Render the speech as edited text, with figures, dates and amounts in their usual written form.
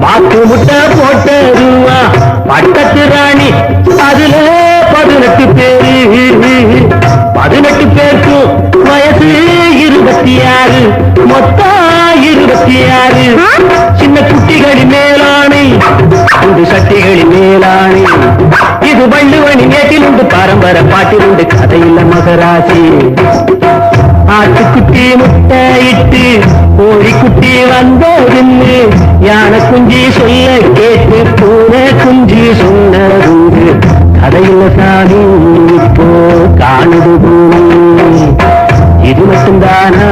பாக்கு முட்டை போட்டதுவா பட்டத்து ராணி அதுல 18 பேரு 18 பேருக்கும் வயசு 26 மொத்தம் 26 சின்ன குட்டிகளின் மேலாணை புது சட்டிகளின் மேலாணை இது வள்ளுவனி நேற்றில் உண்டு பரம்பரை பாட்டில் உண்டு கதையில்ல மகராசி ஆட்டுக்குட்டி முட்டையிட்டு கோழிக்குட்டி வந்ததுன்னு யானை குஞ்சி சொல்ல கேட்டு பூனை குஞ்சி சொன்னதுண்டு கதையில்ல சாமி இப்போ காணுது பூமி இது மட்டும்தானா